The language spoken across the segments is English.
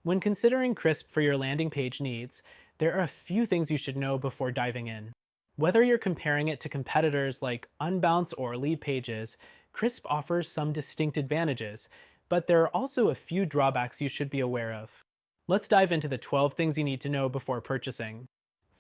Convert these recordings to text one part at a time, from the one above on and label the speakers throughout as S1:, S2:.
S1: When considering Crisp for your landing page needs, there are a few things you should know before diving in. Whether you're comparing it to competitors like Unbounce or Lead Pages, Crisp offers some distinct advantages, but there are also a few drawbacks you should be aware of. Let's dive into the 12 things you need to know before purchasing.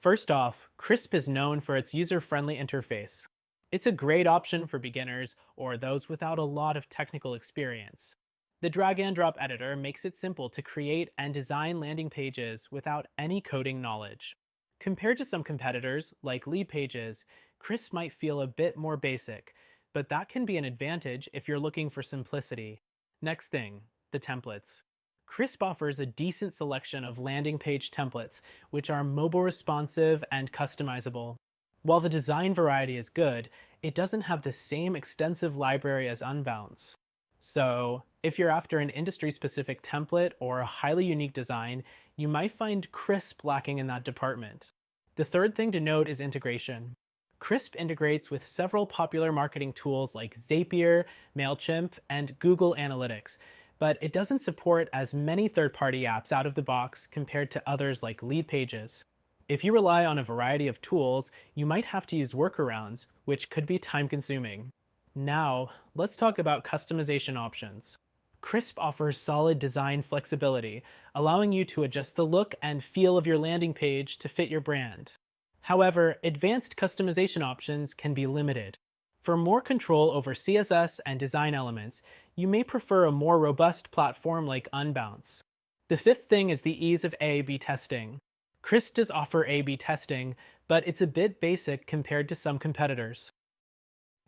S1: First off, Crisp is known for its user-friendly interface. It's a great option for beginners or those without a lot of technical experience. The drag and drop editor makes it simple to create and design landing pages without any coding knowledge. Compared to some competitors, like Lead Pages, Crisp might feel a bit more basic, but that can be an advantage if you're looking for simplicity. Next thing, the templates. Crisp offers a decent selection of landing page templates, which are mobile responsive and customizable. While the design variety is good, it doesn't have the same extensive library as Unbounce. So, if you're after an industry-specific template or a highly unique design, you might find Crisp lacking in that department. The third thing to note is integration. Crisp integrates with several popular marketing tools like Zapier, MailChimp, and Google Analytics, but it doesn't support as many third-party apps out of the box compared to others like Lead Pages. If you rely on a variety of tools, you might have to use workarounds, which could be time-consuming. Now, let's talk about customization options. Crisp offers solid design flexibility, allowing you to adjust the look and feel of your landing page to fit your brand. However, advanced customization options can be limited. For more control over CSS and design elements, you may prefer a more robust platform like Unbounce. The fifth thing is the ease of A/B testing. Crisp does offer A/B testing, but it's a bit basic compared to some competitors.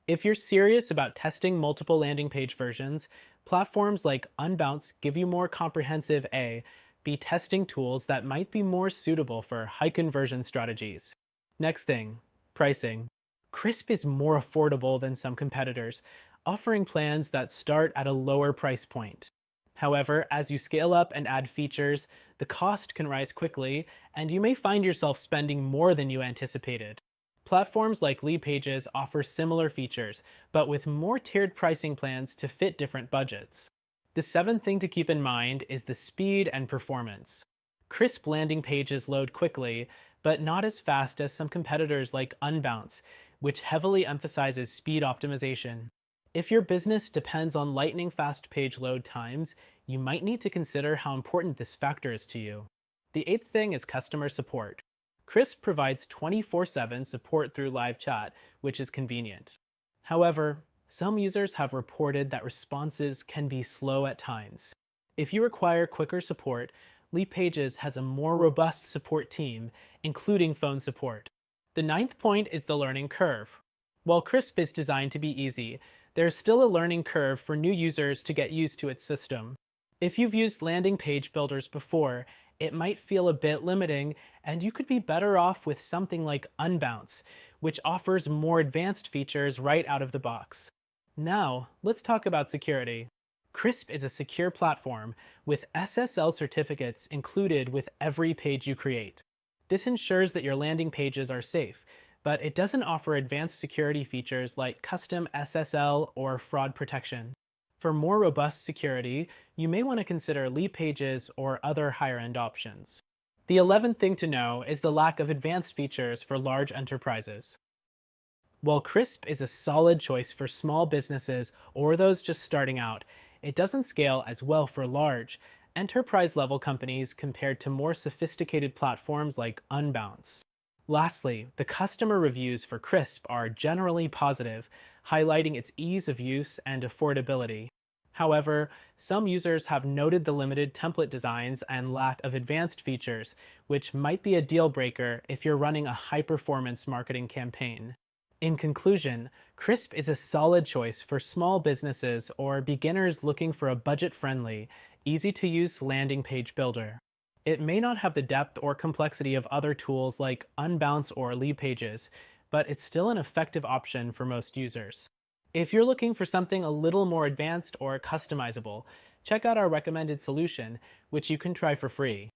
S1: If you're serious about testing multiple landing page versions, platforms like Unbounce give you more comprehensive A/B testing tools that might be more suitable for high conversion strategies. Next thing, pricing. Crisp is more affordable than some competitors, offering plans that start at a lower price point. However, as you scale up and add features, the cost can rise quickly, and you may find yourself spending more than you anticipated. Platforms like Lead Pages offer similar features, but with more tiered pricing plans to fit different budgets. The seventh thing to keep in mind is the speed and performance. Crisp landing pages load quickly, but not as fast as some competitors like Unbounce, which heavily emphasizes speed optimization. If your business depends on lightning-fast page load times, you might need to consider how important this factor is to you. The eighth thing is customer support. Crisp provides 24/7 support through live chat, which is convenient. However, some users have reported that responses can be slow at times. If you require quicker support, Lead Pages has a more robust support team, including phone support. The ninth point is the learning curve. While Crisp is designed to be easy, there's still a learning curve for new users to get used to its system. If you've used landing page builders before, it might feel a bit limiting, and you could be better off with something like Unbounce, which offers more advanced features right out of the box. Now, let's talk about security. Crisp is a secure platform with SSL certificates included with every page you create. This ensures that your landing pages are safe, but it doesn't offer advanced security features like custom SSL or fraud protection. For more robust security, you may want to consider Lead Pages or other higher-end options. The 11th thing to know is the lack of advanced features for large enterprises. While Crisp is a solid choice for small businesses or those just starting out, it doesn't scale as well for large, enterprise-level companies compared to more sophisticated platforms like Unbounce. Lastly, the customer reviews for Crisp are generally positive, highlighting its ease of use and affordability. However, some users have noted the limited template designs and lack of advanced features, which might be a deal breaker if you're running a high-performance marketing campaign. In conclusion, Crisp is a solid choice for small businesses or beginners looking for a budget-friendly, easy-to-use landing page builder. It may not have the depth or complexity of other tools like Unbounce or Lead Pages, but it's still an effective option for most users. If you're looking for something a little more advanced or customizable, check out our recommended solution, which you can try for free.